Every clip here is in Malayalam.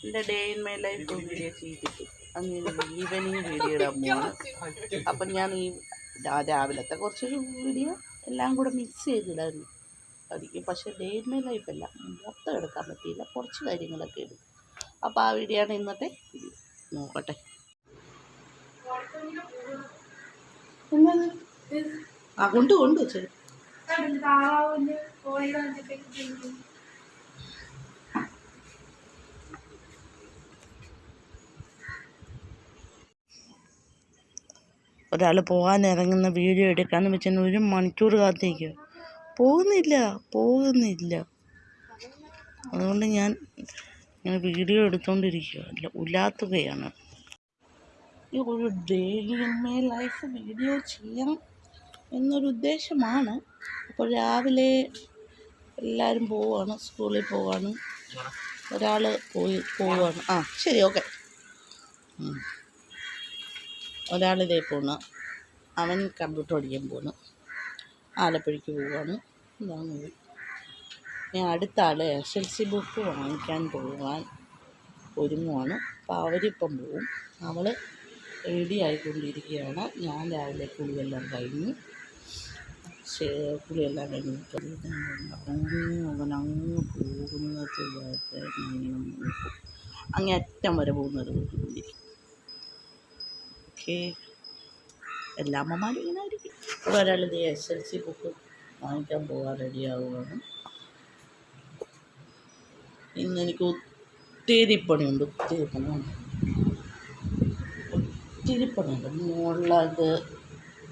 എൻ്റെ day in my life video ചെയ്തിട്ട് അങ്ങനെ ഈവനിങ് വീഡിയോ ഇടാൻ പോവാണ്. അപ്പം ഞാൻ ഈ രാവിലത്തെ കുറച്ച് വീഡിയോ എല്ലാം കൂടെ മിക്സ് ചെയ്തിടായിരുന്നു ആയിരിക്കും. പക്ഷേ ഡേ ഇൻ മൈ ലൈഫല്ല, മൊത്തം എടുക്കാൻ പറ്റിയില്ല, കുറച്ച് കാര്യങ്ങളൊക്കെ എടുക്കും. അപ്പോൾ ആ വീഡിയോ ആണ് ഇന്നത്തെ വീഡിയോ. നോക്കട്ടെ. ആ കൊണ്ട് ശരി. ഒരാൾ പോകാൻ ഇറങ്ങുന്ന വീഡിയോ എടുക്കാമെന്ന് വെച്ചാൽ 1 മണിക്കൂർ കാത്തിരിക്കുക, പോകുന്നില്ല. അതുകൊണ്ട് ഞാൻ ഇങ്ങനെ വീഡിയോ എടുത്തുകൊണ്ടിരിക്കുക, അല്ല ഉലാത്തുകയാണ്. ഈ ഒരു day in my life video ചെയ്യാം എന്നൊരു ഉദ്ദേശമാണ്. അപ്പോൾ രാവിലെ എല്ലാവരും പോവുകയാണ്, സ്കൂളിൽ പോവുകയാണ്. ഒരാൾ പോവുകയാണ്. ആ ശരി, ഓക്കെ. ഒരാളിതേ പോകുന്നു, അവൻ കമ്പ്യൂട്ടർ പഠിക്കാൻ പോകുന്നു, ആലപ്പുഴയ്ക്ക് പോവുകയാണ്. ഇതാണ് ഞാൻ അടുത്ത ആൾ SLC ബുക്ക് വാങ്ങിക്കാൻ പോകാൻ ഒരുങ്ങുവാണ്. അപ്പോൾ അവരിപ്പം പോവും. അവൾ റെഡി ആയിക്കൊണ്ടിരിക്കുകയാണ്. ഞാൻ രാവിലെ കുളിയെല്ലാം കഴിഞ്ഞ് അവനങ്ങ് പോകുന്നത് അങ്ങേ അറ്റം വരെ പോകുന്നത് കൊണ്ടിരിക്കും. ഓക്കെ, എല്ലാ അമ്മമാരും ഇങ്ങനെ ആയിരിക്കും. ഒരാളിത് SLC ബുക്ക് വാങ്ങിക്കാൻ പോകാൻ റെഡിയാവുകയാണ്. ഇന്നെനിക്ക് ഒത്തിരി പണിയുണ്ട്. മുളക്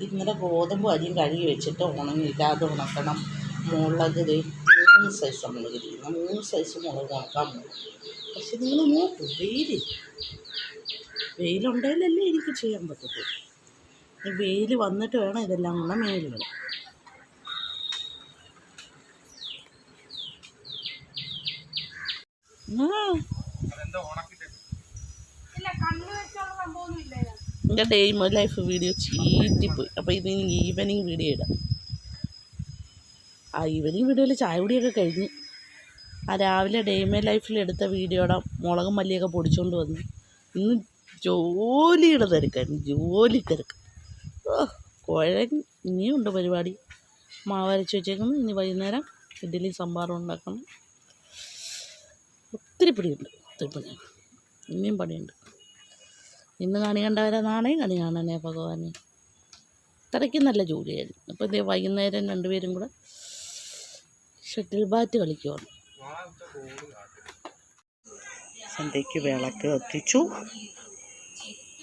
ഇന്നലെ ഗോതമ്പ് അരിയും കഴുകി വെച്ചിട്ട് ഉണങ്ങിയില്ലാതെ ഉണക്കണം. മുളക് 3 സൈസ് മുളക് ഇരിക്കുന്നു, 3 സൈസ് മുളക് ഉണക്കാൻ പോകും. പക്ഷെ നിങ്ങൾ നോക്കൂ, വെയിലുണ്ടെങ്കിലല്ലേ എനിക്ക് ചെയ്യാൻ പറ്റത്തുള്ളൂ. ഈ വെയിൽ വന്നിട്ട് വേണം ഇതെല്ലാം കൂടെ മേലുകൾ. എൻ്റെ day in my life video ചീറ്റിപ്പോയി. അപ്പോൾ ഇതിന് ഈവനിങ് വീഡിയോ ഇടാം. ആ ഈവനിങ് വീഡിയോയിൽ ചായ കുടിയൊക്കെ കഴിഞ്ഞ് ആ രാവിലെ ഡേ ഇൻ മൈ ലൈഫിൽ എടുത്ത വീഡിയോയുടെ മുളകും മല്ലിയൊക്കെ പൊടിച്ചുകൊണ്ട് വന്നു. ഇന്ന് ജോലിയുടെ തിരക്കായിരുന്നു, ജോലി തിരക്ക്. ഇനിയുണ്ട് പരിപാടി. മാവരച്ച് വെച്ചേക്കുന്നു. ഇനി വൈകുന്നേരം ഇഡ്ഡലി സാമ്പാറും ഉണ്ടാക്കണം. ഒത്തിരി പണിയുണ്ട്. ഇനിയും പണിയുണ്ട്. ഇന്ന് കണി കണ്ടവരെ നാളെയും കണി കാണണേ ഭഗവാനെ. ഇത്രയ്ക്ക് നല്ല ജോലിയായിരുന്നു. അപ്പോൾ ഇതേ വൈകുന്നേരം 2 പേരും കൂടെ ഷട്ടിൽ ബാറ്റ് കളിക്കുവാണ്. സന്ധ്യയ്ക്ക് വിളക്ക് കത്തിച്ചു.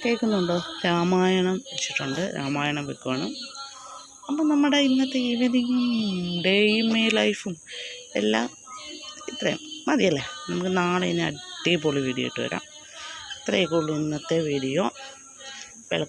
കേൾക്കുന്നുണ്ടോ? രാമായണം വെച്ചിട്ടുണ്ട്, രാമായണം വെക്കുവാണ്. അപ്പം നമ്മുടെ ഇന്നത്തെ ഈവനിങ്ങും ഡേ ഇൻ മൈ ലൈഫും എല്ലാം ഇത്രയും മതിയല്ലേ. നമുക്ക് നാളെ ഇനി അടിപൊളി വീഡിയോ ഇട്ട് വരാം. ഇത്രയൊക്കെ ഉള്ളൂ ഇന്നത്തെ വീഡിയോ. വിളക്ക്